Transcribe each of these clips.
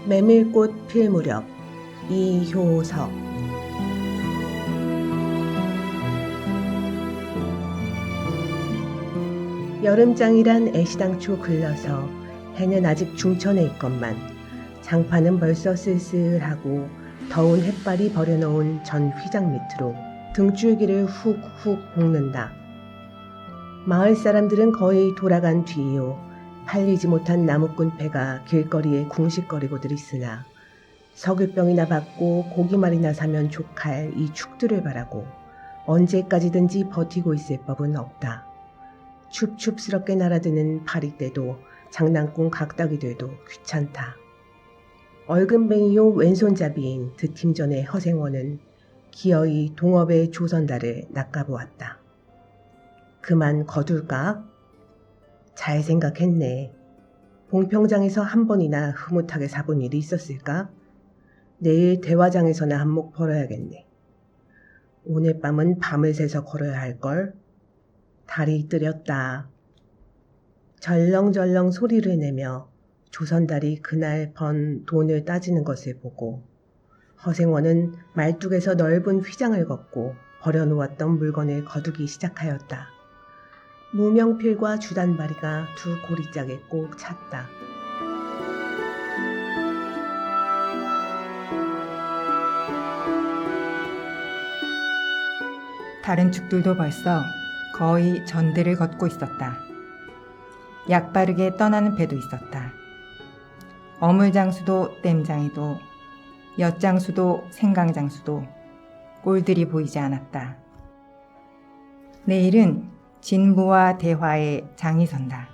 메밀꽃 필 무렵 이효석. 여름장이란 애시당초 글러서 해는 아직 중천에 있건만 장판은 벌써 쓸쓸하고 더운 햇발이 버려놓은 전 휘장 밑으로 등줄기를 훅훅 볶는다. 마을 사람들은 거의 돌아간 뒤요. 팔리지 못한 나무꾼패가 길거리에 궁식거리고들 있으나 석유병이나 받고 고기말이나 사면 족할 이 축들을 바라고 언제까지든지 버티고 있을 법은 없다. 춥춥스럽게 날아드는 파리떼도 장난꾼 각다기들도 귀찮다. 얼금뱅이요 왼손잡이인 드팀전의 허생원은 기어이 동업의 조선달을 낚아보았다. 그만 거둘까? 잘 생각했네. 봉평장에서 한 번이나 흐뭇하게 사본 일이 있었을까? 내일 대화장에서나 한몫 벌어야겠네. 오늘 밤은 밤을 새서 걸어야 할걸? 달이 뜨렸다. 절렁절렁 소리를 내며 조선달이 그날 번 돈을 따지는 것을 보고 허생원은 말뚝에서 넓은 휘장을 걷고 버려놓았던 물건을 거두기 시작하였다. 무명필과 주단바리가 두 고리짝에 꼭 찼다. 다른 축들도 벌써 거의 전들을 걷고 있었다. 약바르게 떠나는 배도 있었다. 어물장수도 땜장이도 엿장수도 생강장수도 꼴들이 보이지 않았다. 내일은 진부와 대화의 장이 선다.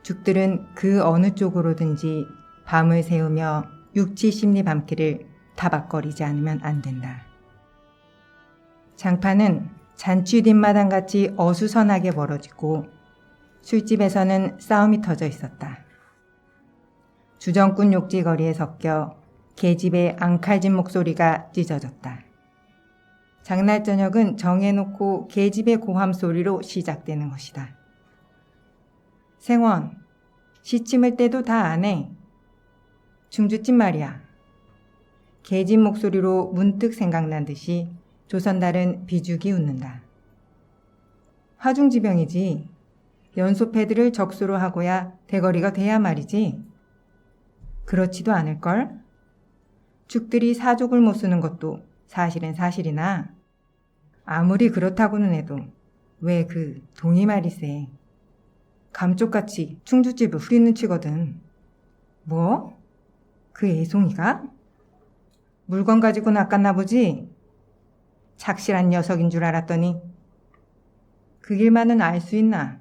죽들은 그 어느 쪽으로든지 밤을 새우며 육지심리 밤길을 타박거리지 않으면 안 된다. 장판은 잔치 뒷마당같이 어수선하게 멀어지고 술집에서는 싸움이 터져 있었다. 주정꾼 욕지거리에 섞여 계집의 앙칼진 목소리가 찢어졌다. 장날 저녁은 정해놓고 계집의 고함 소리로 시작되는 것이다. 생원, 시침을 때도 다 안 해. 중주집 말이야. 계집 목소리로 문득 생각난 듯이 조선달은 비죽이 웃는다. 화중지병이지. 연소패들을 적수로 하고야 대거리가 돼야 말이지. 그렇지도 않을걸? 죽들이 사족을 못 쓰는 것도 사실은 사실이나 아무리 그렇다고는 해도 왜 그 동이 말이세. 감쪽같이 충주집을 후리는 치거든. 뭐? 그 애송이가? 물건 가지고 낚았나 보지? 착실한 녀석인 줄 알았더니 그 길만은 알 수 있나?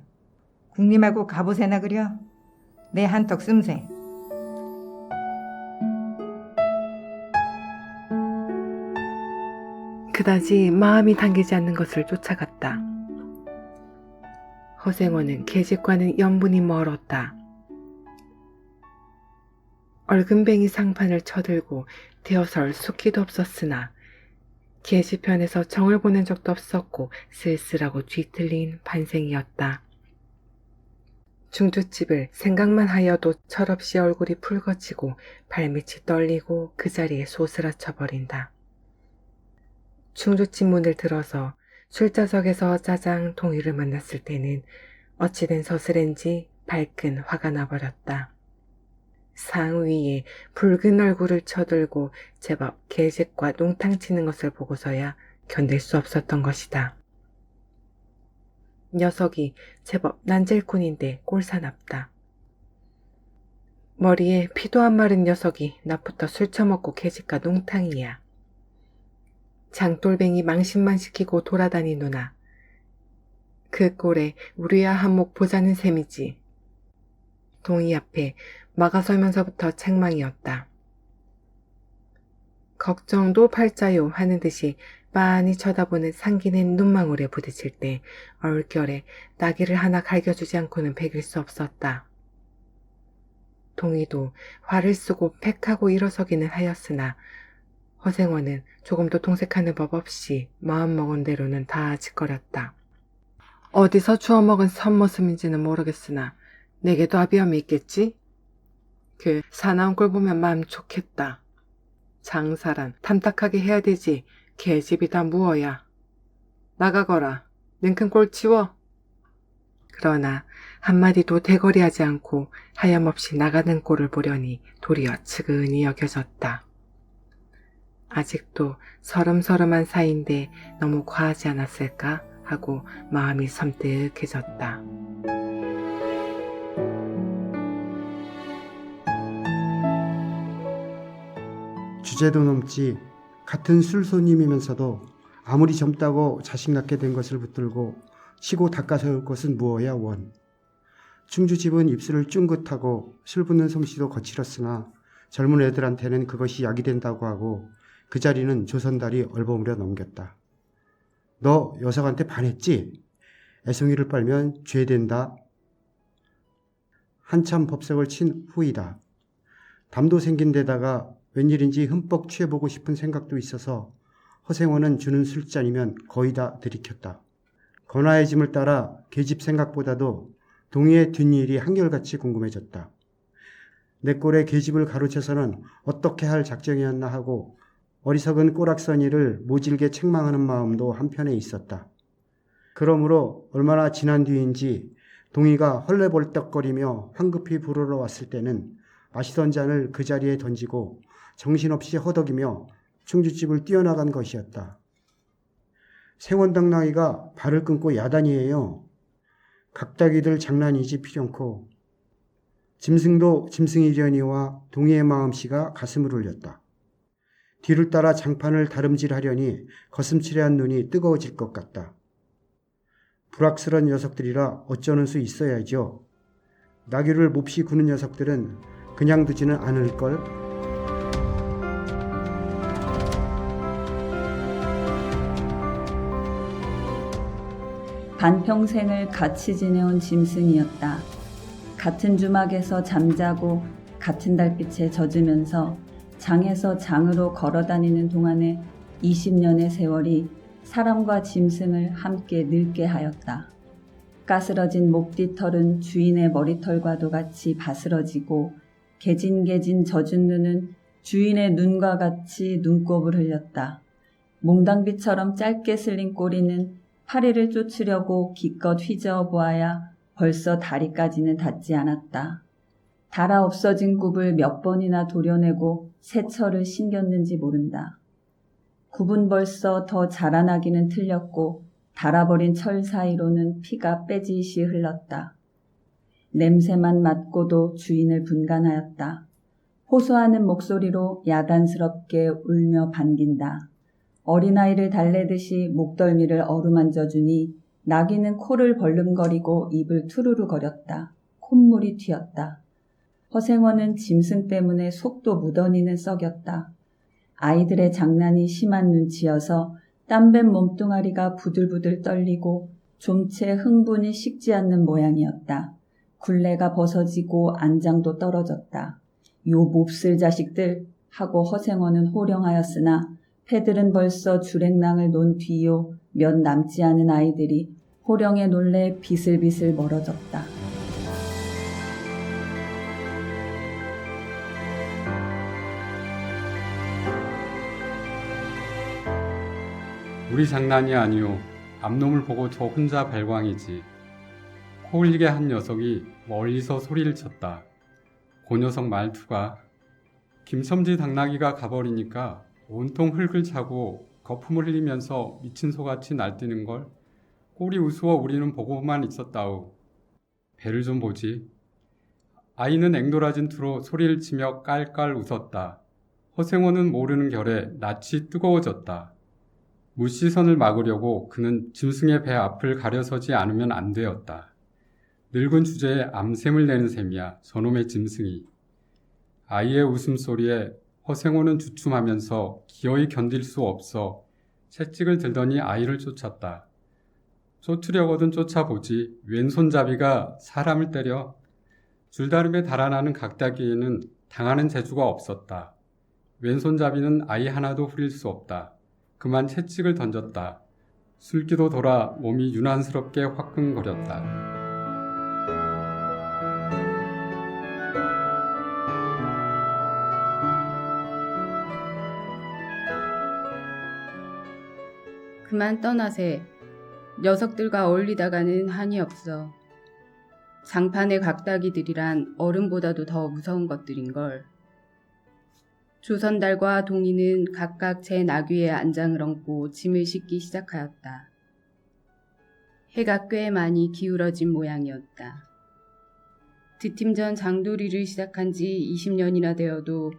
국림하고 가보세나 그려? 내 한턱 씀세. 그다지 마음이 당기지 않는 것을 쫓아갔다. 허생원은 계집과는 연분이 멀었다. 얼금뱅이 상판을 쳐들고 되어설 숙기도 없었으나 계집편에서 정을 보낸 적도 없었고 쓸쓸하고 뒤틀린 반생이었다. 중주집을 생각만 하여도 철없이 얼굴이 붉어지고 발밑이 떨리고 그 자리에 소스라쳐버린다. 충주집 문을 들어서 술자석에서 짜장 동희를 만났을 때는 어찌된 서슬인지 발끈 화가 나버렸다. 상위에 붉은 얼굴을 쳐들고 제법 계집과 농탕 치는 것을 보고서야 견딜 수 없었던 것이다. 녀석이 제법 난젤꾼인데 꼴사납다. 머리에 피도 안 마른 녀석이 낮부터 술 처먹고 계집과 농탕이야. 장돌뱅이 망신만 시키고 돌아다니노나 그 꼴에 우리야 한몫 보자는 셈이지. 동희 앞에 막아설면서부터 책망이었다. 걱정도 팔자요 하는 듯이 빤히 쳐다보는 상기는 눈망울에 부딪힐 때 얼결에 나귀를 하나 갈겨주지 않고는 베길 수 없었다. 동희도 화를 쓰고 팩하고 일어서기는 하였으나 허생원은 조금도 동색하는 법 없이 마음먹은 대로는 다 짓거렸다. 어디서 주워먹은 선모습인지는 모르겠으나 내게도 아비엄이 있겠지? 그 사나운 꼴 보면 마음 좋겠다. 장사란 탐탁하게 해야 되지. 계집이 다 무어야. 나가거라. 냉큼 꼴 치워. 그러나 한마디도 대거리하지 않고 하염없이 나가는 꼴을 보려니 도리어 측은히 여겨졌다. 아직도 서름서름한 사이인데 너무 과하지 않았을까 하고 마음이 섬뜩해졌다. 주제도 넘지 같은 술손님이면서도 아무리 젊다고 자식 낳게 된 것을 붙들고 치고 닦아세울 것은 무어야 원. 충주집은 입술을 쫑긋하고 술 붓는 솜씨도 거칠었으나 젊은 애들한테는 그것이 약이 된다고 하고 그 자리는 조선달이 얼버무려 넘겼다. 너 여석한테 반했지? 애송이를 빨면 죄된다. 한참 법석을 친 후이다. 담도 생긴 데다가 웬일인지 흠뻑 취해보고 싶은 생각도 있어서 허생원은 주는 술잔이면 거의 다 들이켰다. 건화의 짐을 따라 계집 생각보다도 동희의 뒷일이 한결같이 궁금해졌다. 내 꼴에 계집을 가로채서는 어떻게 할 작정이었나 하고 어리석은 꼬락서니를 모질게 책망하는 마음도 한편에 있었다. 그러므로 얼마나 지난 뒤인지 동희가 헐레벌떡거리며 황급히 부르러 왔을 때는 마시던 잔을 그 자리에 던지고 정신없이 허덕이며 충주집을 뛰어나간 것이었다. 생원당나이가 발을 끊고 야단이에요. 각다기들 장난이지 필연코. 짐승도 짐승이려니와 동희의 마음씨가 가슴을 울렸다. 뒤를 따라 장판을 다름질하려니 거슴츠레한 눈이 뜨거워질 것 같다. 불악스런 녀석들이라 어쩌는 수 있어야죠. 나귀를 몹시 구는 녀석들은 그냥 두지는 않을걸. 반평생을 같이 지내온 짐승이었다. 같은 주막에서 잠자고 같은 달빛에 젖으면서 장에서 장으로 걸어다니는 동안에 20년의 세월이 사람과 짐승을 함께 늙게 하였다. 까스러진 목뒤털은 주인의 머리털과도 같이 바스러지고 개진개진 젖은 눈은 주인의 눈과 같이 눈곱을 흘렸다. 몽당비처럼 짧게 슬린 꼬리는 파리를 쫓으려고 기껏 휘저어 보아야 벌써 다리까지는 닿지 않았다. 달아 없어진 굽을 몇 번이나 도려내고 새철을 신겼는지 모른다. 굽은 벌써 더 자라나기는 틀렸고 달아버린 철 사이로는 피가 빼지시 흘렀다. 냄새만 맡고도 주인을 분간하였다. 호소하는 목소리로 야단스럽게 울며 반긴다. 어린아이를 달래듯이 목덜미를 어루만져주니 나귀는 코를 벌름거리고 입을 투루루 거렸다. 콧물이 튀었다. 허생원은 짐승 때문에 속도 무더니는 썩였다. 아이들의 장난이 심한 눈치여서 땀밴 몸뚱아리가 부들부들 떨리고 좀채 흥분이 식지 않는 모양이었다. 굴레가 벗어지고 안장도 떨어졌다. 요 몹쓸 자식들 하고 허생원은 호령하였으나 패들은 벌써 주랭랑을 논 뒤요 몇 남지 않은 아이들이 호령에 놀래 비슬비슬 멀어졌다. 우리 장난이 아니오. 앞놈을 보고 저 혼자 발광이지. 코 흘리게 한 녀석이 멀리서 소리를 쳤다. 그 녀석 말투가 김첨지 당나귀가 가버리니까 온통 흙을 차고 거품을 흘리면서 미친 소같이 날뛰는걸 꼴이 우스워 우리는 보고만 있었다우. 배를 좀 보지. 아이는 앵돌아진 투로 소리를 치며 깔깔 웃었다. 허생원은 모르는 결에 낯이 뜨거워졌다. 무시선을 막으려고 그는 짐승의 배 앞을 가려서지 않으면 안 되었다. 늙은 주제에 암샘을 내는 셈이야, 저놈의 짐승이. 아이의 웃음소리에 허생호는 주춤하면서 기어이 견딜 수 없어 채찍을 들더니 아이를 쫓았다. 쫓으려거든 쫓아보지 왼손잡이가 사람을 때려. 줄다름에 달아나는 각다기에는 당하는 재주가 없었다. 왼손잡이는 아이 하나도 후릴 수 없다. 그만 채찍을 던졌다. 술기도 돌아 몸이 유난스럽게 화끈거렸다. 그만 떠나세. 녀석들과 어울리다가는 한이 없어. 장판의 각다기들이란 어른보다도 더 무서운 것들인걸. 조선달과 동이는 각각 제 나귀의 안장을 얹고 짐을 싣기 시작하였다. 해가 꽤 많이 기울어진 모양이었다. 드팀전 장도리를 시작한 지 20년이나 되어도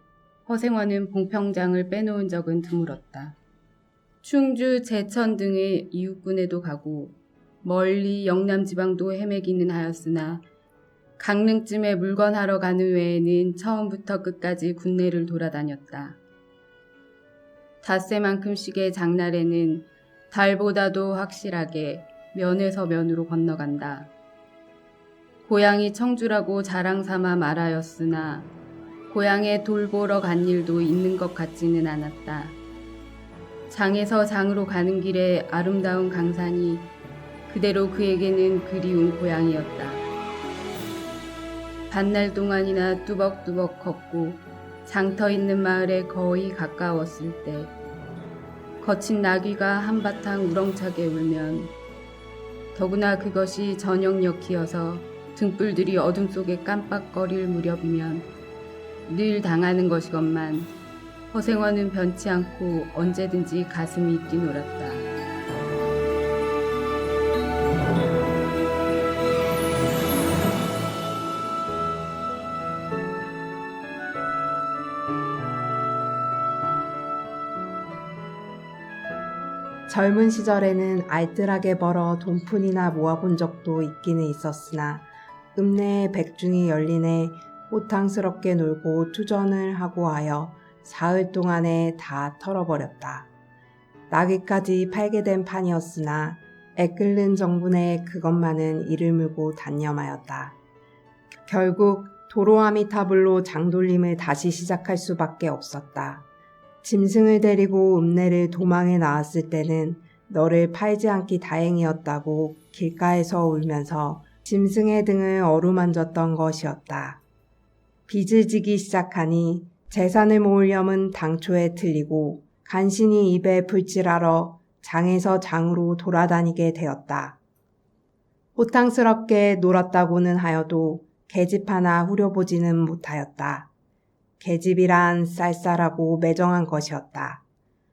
허생원은 봉평장을 빼놓은 적은 드물었다. 충주, 제천 등의 이웃군에도 가고 멀리 영남지방도 헤매기는 하였으나 강릉쯤에 물건하러 가는 외에는 처음부터 끝까지 군내를 돌아다녔다. 닷새만큼씩의 장날에는 달보다도 확실하게 면에서 면으로 건너간다. 고향이 청주라고 자랑삼아 말하였으나 고향에 돌보러 간 일도 있는 것 같지는 않았다. 장에서 장으로 가는 길에 아름다운 강산이 그대로 그에게는 그리운 고향이었다. 반날 동안이나 뚜벅뚜벅 걷고 장터 있는 마을에 거의 가까웠을 때 거친 나귀가 한바탕 우렁차게 울면 더구나 그것이 저녁녘이어서 등불들이 어둠 속에 깜빡거릴 무렵이면 늘 당하는 것이건만 허생원은 변치 않고 언제든지 가슴이 뛰놀았다. 젊은 시절에는 알뜰하게 벌어 돈푼이나 모아본 적도 있기는 있었으나 읍내에 백중이 열리네 호탕스럽게 놀고 투전을 하고 하여 사흘 동안에 다 털어버렸다. 나귀까지 팔게 된 판이었으나 애끓는 정분에 그것만은 이를 물고 단념하였다. 결국 도로아미타불로 장돌림을 다시 시작할 수밖에 없었다. 짐승을 데리고 읍내를 도망해 나왔을 때는 너를 팔지 않기 다행이었다고 길가에서 울면서 짐승의 등을 어루만졌던 것이었다. 빚을 지기 시작하니 재산을 모으려면 당초에 틀리고 간신히 입에 불칠하러 장에서 장으로 돌아다니게 되었다. 호탕스럽게 놀았다고는 하여도 계집 하나 후려보지는 못하였다. 계집이란 쌀쌀하고 매정한 것이었다.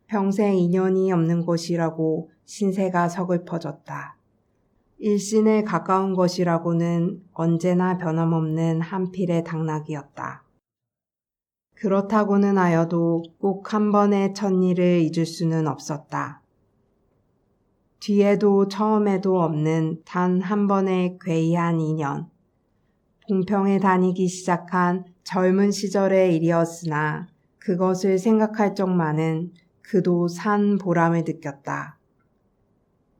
평생 인연이 없는 것이라고 신세가 서글퍼졌다. 일신에 가까운 것이라고는 언제나 변함없는 한필의 당나귀였다. 그렇다고는 하여도 꼭 한 번의 첫일을 잊을 수는 없었다. 뒤에도 처음에도 없는 단 한 번의 괴이한 인연. 봉평에 다니기 시작한 젊은 시절의 일이었으나 그것을 생각할 적만은 그도 산 보람을 느꼈다.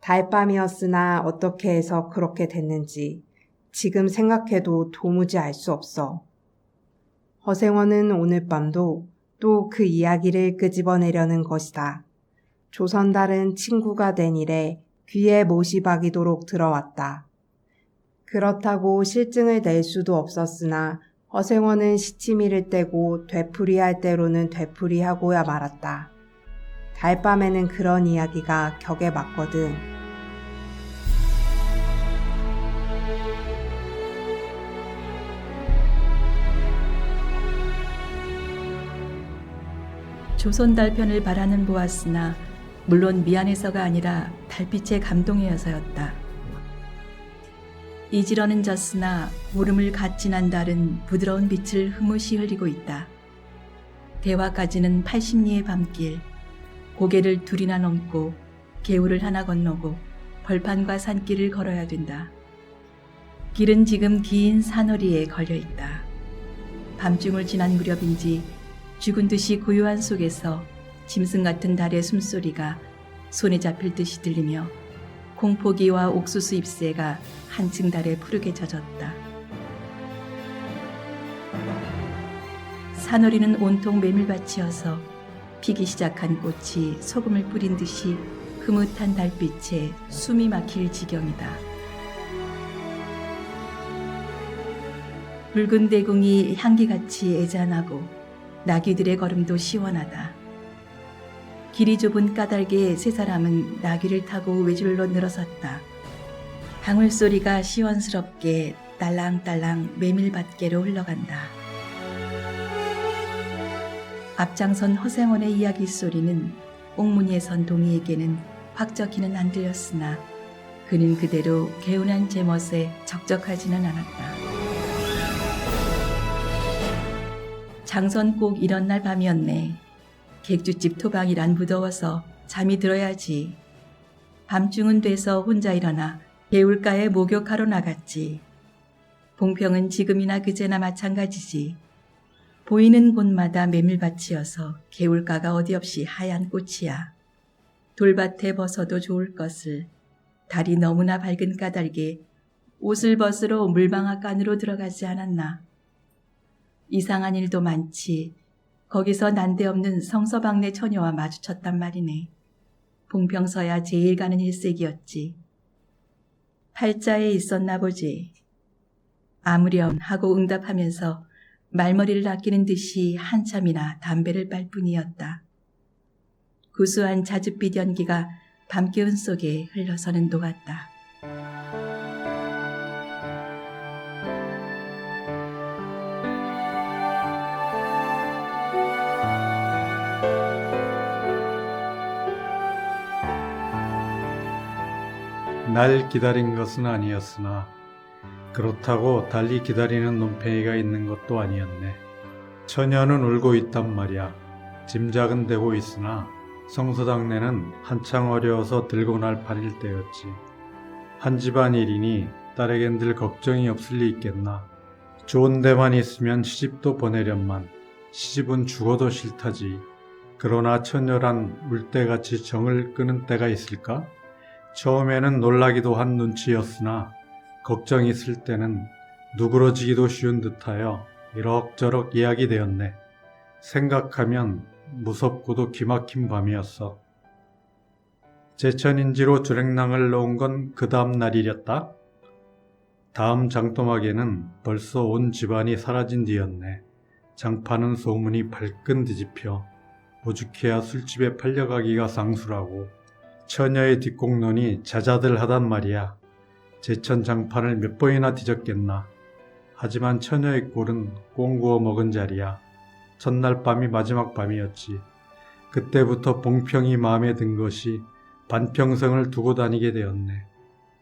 달밤이었으나 어떻게 해서 그렇게 됐는지 지금 생각해도 도무지 알 수 없어. 허생원은 오늘 밤도 또 그 이야기를 끄집어내려는 것이다. 조선달은 친구가 된 이래 귀에 못이 박이도록 들어왔다. 그렇다고 실증을 낼 수도 없었으나 허생원은 시치미를 떼고 되풀이할 대로는 되풀이하고야 말았다. 달밤에는 그런 이야기가 격에 맞거든. 조선달편을 바라는 보았으나 물론 미안해서가 아니라 달빛에 감동해서였다. 이지러는 졌으나 울음을 갓 지난 달은 부드러운 빛을 흐뭇이 흘리고 있다. 대화까지는 80리의 밤길, 고개를 둘이나 넘고 개울을 하나 건너고 벌판과 산길을 걸어야 된다. 길은 지금 긴 산허리에 걸려있다. 밤중을 지난 무렵인지 죽은 듯이 고요한 속에서 짐승 같은 달의 숨소리가 손에 잡힐 듯이 들리며 콩포기와 옥수수 잎새가 한층 달에 푸르게 젖었다. 산허리는 온통 메밀밭이어서 피기 시작한 꽃이 소금을 뿌린 듯이 흐뭇한 달빛에 숨이 막힐 지경이다. 붉은 대궁이 향기같이 애잔하고 나귀들의 걸음도 시원하다. 길이 좁은 까닭에 세 사람은 나귀를 타고 외줄로 늘어섰다. 방울소리가 시원스럽게 딸랑딸랑 메밀밭계로 흘러간다. 앞장선 허생원의 이야기 소리는 옥문이에 선 동희에게는 확적히는 안 들렸으나 그는 그대로 개운한 제멋에 적적하지는 않았다. 장선 꼭 이런 날 밤이었네. 객주집 토방이란 무더워서 잠이 들어야지. 밤중은 돼서 혼자 일어나 개울가에 목욕하러 나갔지. 봉평은 지금이나 그제나 마찬가지지. 보이는 곳마다 메밀밭이어서 개울가가 어디 없이 하얀 꽃이야. 돌밭에 벗어도 좋을 것을 달이 너무나 밝은 까닭에 옷을 벗으러 물방앗 안으로 들어가지 않았나. 이상한 일도 많지. 거기서 난데없는 성서방네 처녀와 마주쳤단 말이네. 봉평서야 제일 가는 일색이었지. 팔자에 있었나 보지. 아무렴 하고 응답하면서 말머리를 아끼는 듯이 한참이나 담배를 빨 뿐이었다. 구수한 자줏빛 연기가 밤기운 속에 흘러서는 녹았다. 날 기다린 것은 아니었으나 그렇다고 달리 기다리는 눈팽이가 있는 것도 아니었네. 처녀는 울고 있단 말이야. 짐작은 되고 있으나 성서당내는 한창 어려워서 들고 날 팔일 때였지. 한 집안 일이니 딸에겐 늘 걱정이 없을 리 있겠나. 좋은 데만 있으면 시집도 보내련만 시집은 죽어도 싫다지. 그러나 처녀란 물때같이 정을 끄는 때가 있을까? 처음에는 놀라기도 한 눈치였으나 걱정 있을 때는 누그러지기도 쉬운 듯하여 이럭저럭 이야기되었네. 생각하면 무섭고도 기막힌 밤이었어. 제천인지로 주랭랑을 놓은 건 그 다음 날이렸다. 다음 장도막에는 벌써 온 집안이 사라진 뒤였네. 장파는 소문이 발끈 뒤집혀 오죽해야 술집에 팔려가기가 상수라고 처녀의 뒷공론이 자자들하단 말이야. 제천 장판을 몇 번이나 뒤졌겠나. 하지만 처녀의 꼴은 꽁구워 먹은 자리야. 첫날 밤이 마지막 밤이었지. 그때부터 봉평이 마음에 든 것이 반평생을 두고 다니게 되었네.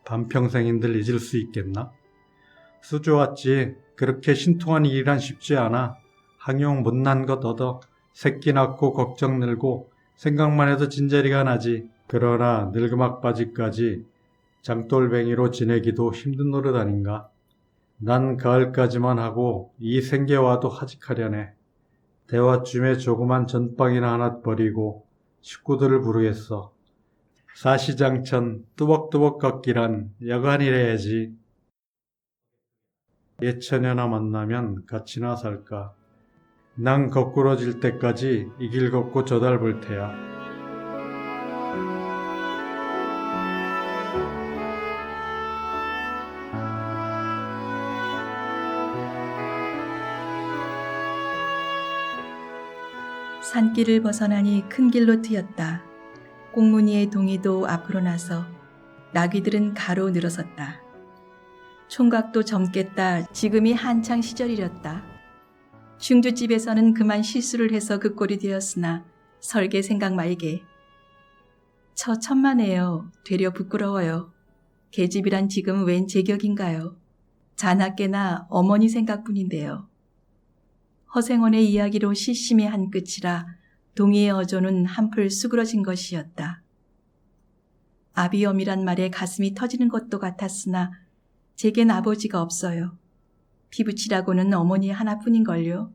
반평생인들 잊을 수 있겠나? 수 좋았지. 그렇게 신통한 일이란 쉽지 않아. 항용 못난 것 얻어 새끼 낳고 걱정 늘고 생각만 해도 진저리가 나지. 그러나 늙음악바지까지 장돌뱅이로 지내기도 힘든 노릇 아닌가. 난 가을까지만 하고 이 생계와도 하직하려네. 대화쯤에 조그만 전빵이나 하나 버리고 식구들을 부르겠어. 사시장천 뚜벅뚜벅 걷기란 여간이래야지. 예처녀나 만나면 같이나 살까. 난 거꾸러질 때까지 이 길 걷고 저 달 볼 테야. 산길을 벗어나니 큰 길로 트였다. 꽁무니의 동이도 앞으로 나서 나귀들은 가로 늘어섰다. 총각도 젊겠다. 지금이 한창 시절이렸다. 충주집에서는 그만 실수를 해서 그 꼴이 되었으나 설계 생각 말게. 천만에요. 되려 부끄러워요. 계집이란 지금 웬 제격인가요? 자나깨나 어머니 생각뿐인데요. 허생원의 이야기로 시심이 한 끝이라 동희의 어조는 한풀 수그러진 것이었다. 아비엄이란 말에 가슴이 터지는 것도 같았으나 제겐 아버지가 없어요. 피부치라고는 어머니 하나뿐인걸요.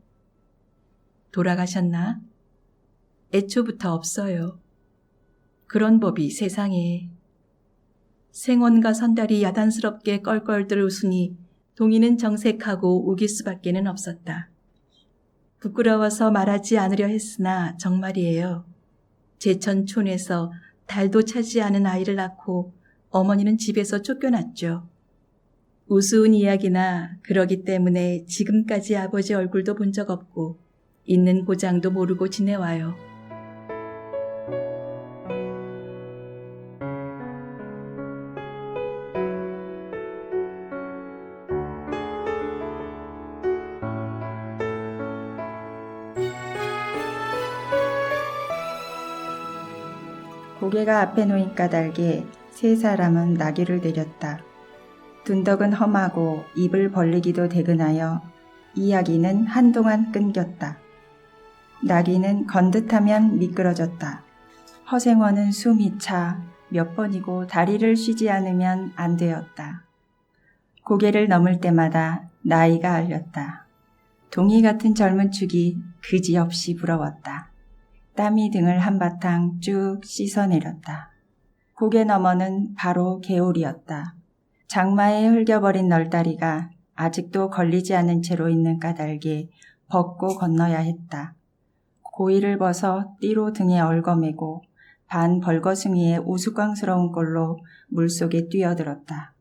돌아가셨나? 애초부터 없어요. 그런 법이 세상에. 생원과 선달이 야단스럽게 껄껄들 웃으니 동희는 정색하고 우길 수밖에는 없었다. 부끄러워서 말하지 않으려 했으나 정말이에요. 제천촌에서 달도 차지 않은 아이를 낳고 어머니는 집에서 쫓겨났죠. 우스운 이야기나 그러기 때문에 지금까지 아버지 얼굴도 본 적 없고 있는 고장도 모르고 지내와요. 고개가 앞에 놓인 까닭에 세 사람은 나귀를 내렸다. 둔덕은 험하고 입을 벌리기도 대근하여 이야기는 한동안 끊겼다. 나귀는 건듯하면 미끄러졌다. 허생원은 숨이 차 몇 번이고 다리를 쉬지 않으면 안 되었다. 고개를 넘을 때마다 나이가 알렸다. 동이 같은 젊은 축이 그지없이 부러웠다. 땀이 등을 한바탕 쭉 씻어내렸다. 고개 너머는 바로 개울이었다. 장마에 흘겨버린 널다리가 아직도 걸리지 않은 채로 있는 까닭에 벗고 건너야 했다. 고이를 벗어 띠로 등에 얽어매고 반 벌거숭이의 우스꽝스러운 꼴로 물속에 뛰어들었다.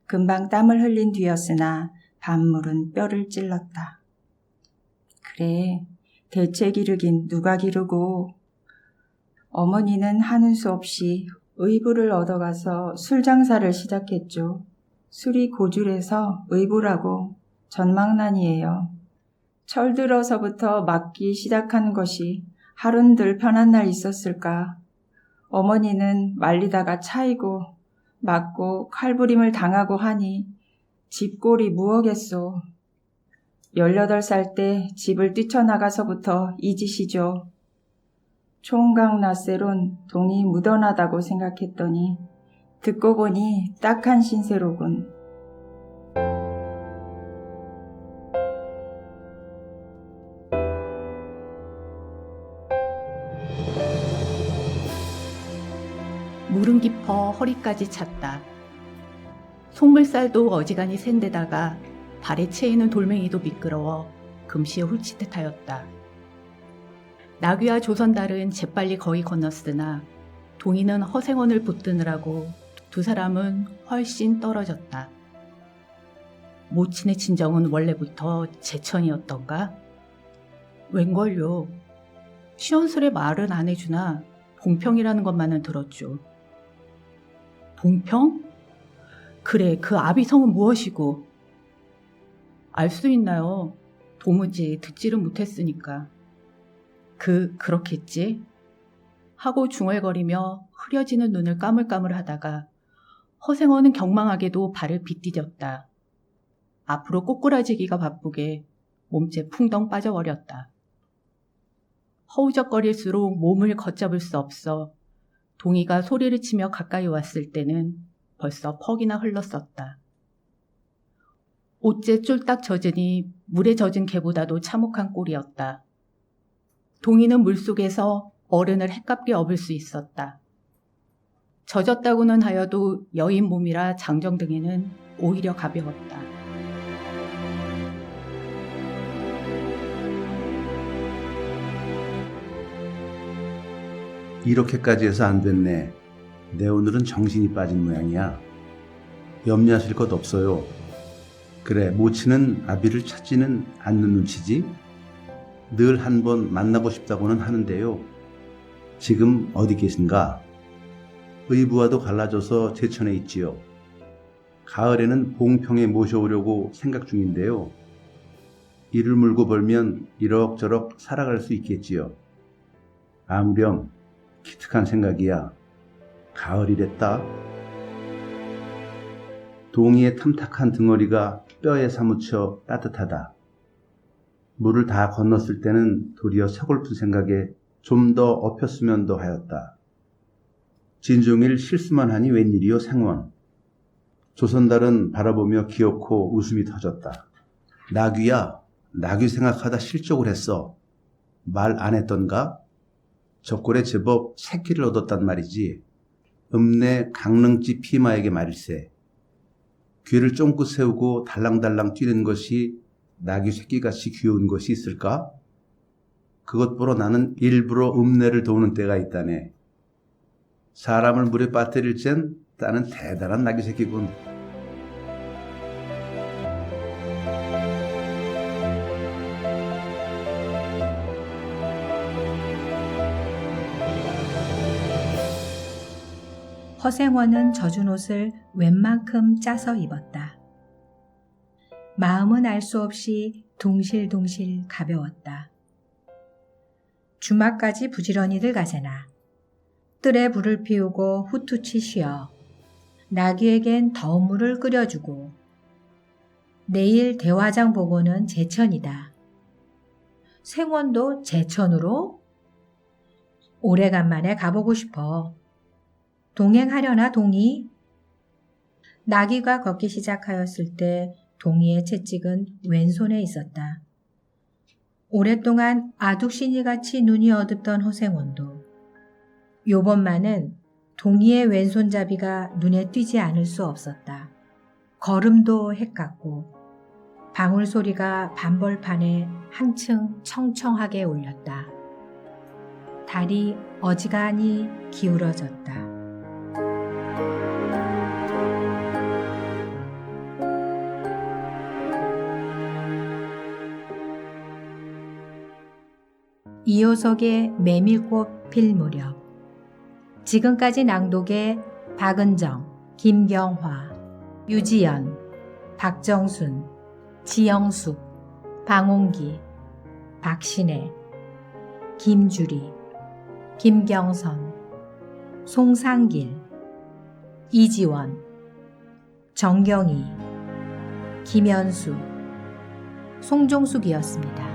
금방 땀을 흘린 뒤였으나 밤물은 뼈를 찔렀다. 그래, 대체 기르긴 누가 기르고. 어머니는 하는 수 없이 의부를 얻어가서 술 장사를 시작했죠. 술이 고줄해서 의부라고 전망난이에요. 철들어서부터 맞기 시작한 것이 하룬들 편한 날 있었을까. 어머니는 말리다가 차이고 맞고 칼부림을 당하고 하니 집골이 무엇겠소. 18살 때 집을 뛰쳐나가서부터 이 짓이죠. 총각 낯세론 동이 묻어나다고 생각했더니 듣고 보니 딱한 신세로군. 물은 깊어 허리까지 찼다. 속물살도 어지간히 센 데다가 발에 채이는 돌멩이도 미끄러워 금시에 훌치듯하였다. 나귀와 조선달은 재빨리 거의 건넜으나 동이는 허생원을 붙드느라고 두 사람은 훨씬 떨어졌다. 모친의 친정은 원래부터 제천이었던가? 웬걸요. 시원술에 말은 안 해주나 봉평이라는 것만은 들었죠. 봉평? 그래, 그 아비성은 무엇이고? 알 수 있나요? 도무지 듣지를 못했으니까. 그렇겠지? 하고 중얼거리며 흐려지는 눈을 까물까물하다가 허생원은 경망하게도 발을 빗디뎠다. 앞으로 꼬꾸라지기가 바쁘게 몸째 풍덩 빠져버렸다. 허우적거릴수록 몸을 걷잡을 수 없어 동이가 소리를 치며 가까이 왔을 때는 벌써 퍽이나 흘렀었다. 옷째 쫄딱 젖으니 물에 젖은 개보다도 참혹한 꼴이었다. 동이는 물속에서 어른을 해깝게 업을 수 있었다. 젖었다고는 하여도 여인 몸이라 장정등에는 오히려 가벼웠다. 이렇게까지 해서 안 됐네. 내 오늘은 정신이 빠진 모양이야. 염려하실 것 없어요. 그래, 모치는 아비를 찾지는 않는 눈치지. 늘 한 번 만나고 싶다고는 하는데요. 지금 어디 계신가? 의부와도 갈라져서 제천에 있지요. 가을에는 봉평에 모셔오려고 생각 중인데요. 이를 물고 벌면 이럭저럭 살아갈 수 있겠지요. 아무렴 기특한 생각이야. 가을이랬다. 동이의 탐탁한 등어리가 뼈에 사무쳐 따뜻하다. 물을 다 건넜을 때는 도리어 서글픈 생각에 좀 더 업혔으면 더 하였다. 진종일 실수만 하니 웬일이요 생원. 조선달은 바라보며 기어코 웃음이 터졌다. 나귀야, 나귀 생각하다 실족을 했어. 말 안 했던가? 적골에 제법 새끼를 얻었단 말이지. 읍내 강릉집 피마에게 말일세. 귀를 쫑긋 세우고 달랑달랑 뛰는 것이 나귀 새끼같이 귀여운 것이 있을까? 그것 보러 나는 일부러 읍내를 도는 때가 있다네. 사람을 물에 빠뜨릴 땐 나는 대단한 나귀 새끼군. 허생원은 젖은 옷을 웬만큼 짜서 입었다. 마음은 알 수 없이 둥실둥실 가벼웠다. 주막까지 부지런히들 가세나. 뜰에 불을 피우고 후투치 쉬어 나귀에겐 더운 물을 끓여주고 내일 대화장 보고는 제천이다. 생원도 제천으로? 오래간만에 가보고 싶어. 동행하려나 동이? 나귀가 걷기 시작하였을 때 동이의 채찍은 왼손에 있었다. 오랫동안 아둑신이같이 눈이 어둡던 허생원도 요번만은 동이의 왼손잡이가 눈에 띄지 않을 수 없었다. 걸음도 헷갔고 방울 소리가 반벌판에 한층 청청하게 울렸다. 달이 어지간히 기울어졌다. 이호석의 메밀꽃 필 무렵. 지금까지 낭독의 박은정, 김경화, 유지연, 박정순, 지영숙, 방홍기, 박신혜, 김주리, 김경선, 송상길, 이지원, 정경희, 김현수, 송종숙이었습니다.